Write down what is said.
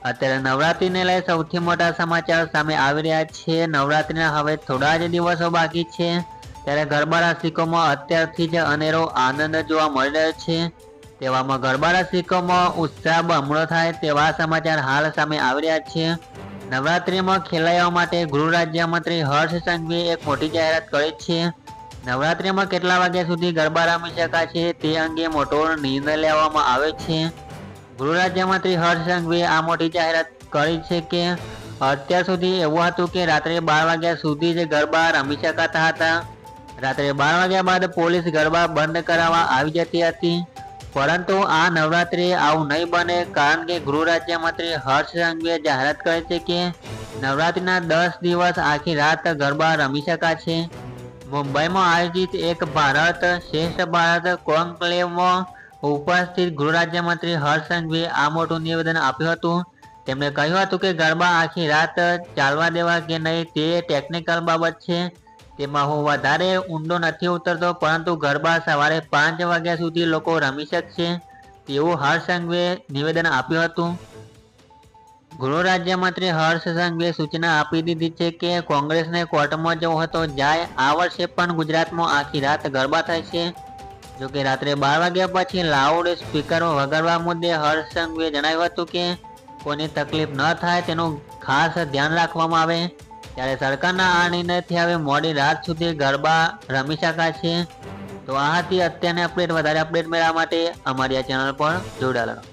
અત્યારે નવરાત્રીને લઈ સૌથી મોટા સમાચાર સામે આવી રહ્યા છે। નવરાત્રીના હવે થોડા જ દિવસો બાકી છે, ત્યારે ગરબા રસિકોમાં અત્યારથી જ અનેરો આનંદ જોવા મળી રહ્યો છે। તેવામાં ગરબા રસિકોમાં ઉત્સાહ બમણો થાય તેવા સમાચાર હાલ સામે આવી રહ્યા છે। નવરાત્રીમાં ખેલૈયાઓ માટે ગૃહ રાજ્યમંત્રી હર્ષ સંઘવીએ એક મોટી જાહેરાત કરી છે। નવરાત્રીમાં કેટલા વાગ્યા સુધી ગરબા રમી શકાશે તે અંગે મોટો નિર્ણય લેવામાં આવ્યો છે। ગૃહ રાજ્યમંત્રી હર્ષ સંઘવીએ આ મોટી જાહેરાત કરી છે કે અત્યાર સુધી એવું હતું કે રાત્રે 12 વાગ્યા સુધી જ ગરબા રમી શકાતા હતા। રાત્રે 12 વાગ્યા બાદ પોલીસ ગરબા બંધ કરાવવા આવી જતી હતી, પરંતુ આ નવરાત્રીએ આવું નહીં બને, કારણ કે ગૃહ રાજ્યમંત્રી હર્ષ સંઘવીએ જાહેરાત કરી છે કે નવરાત્રીના 10 દિવસ આખી રાત ગરબા રમી શકાશે। મુંબઈમાં આયોજિત એક ભારત શ્રેષ્ઠ ભારત કોન્ક્લેવમાં ઉપસ્થિત ગૃહ રાજ્યમંત્રી હર્ષ સંઘવીએ આ મોટું નિવેદન આપ્યું હતું। તેમણે કહ્યું હતું કે ગરબા આખી રાત ચાલવા દેવા કે નહીં તે ટેકનિકલ બાબત છે, તેમાં હું વધારે ઊંડો નથી ઉતરતો, પરંતુ ગરબા સવારે 5 વાગ્યા સુધી લોકો રમી શકશે તેવું હર્ષ સંઘવીએ નિવેદન આપ્યું હતું। ગૃહ રાજ્યમંત્રી હર્ષ સંઘવીએ સૂચના આપી દીધી છે કે કોંગ્રેસને કોર્ટમાં જવું હતો જાય, આ વર્ષે પણ ગુજરાતમાં આખી રાત ગરબા થશે। જોકે રાત્રે 12 વાગ્યા પછી લાઉડ સ્પીકર વગાડવા મુદ્દે હર્ષ સંઘવીએ જણાવ્યું હતું કે કોઈને તકલીફ ન થાય તેનું ખાસ ધ્યાન રાખવામાં આવે। ત્યારે સરકારના આ નિર્ણયથી હવે મોડી રાત સુધી ગરબા રમી શકાશે। તો આ હતી અત્યારની અપડેટ। વધારે અપડેટ મેળવવા માટે અમારી આ ચેનલ પર જોડાયેલા રહો।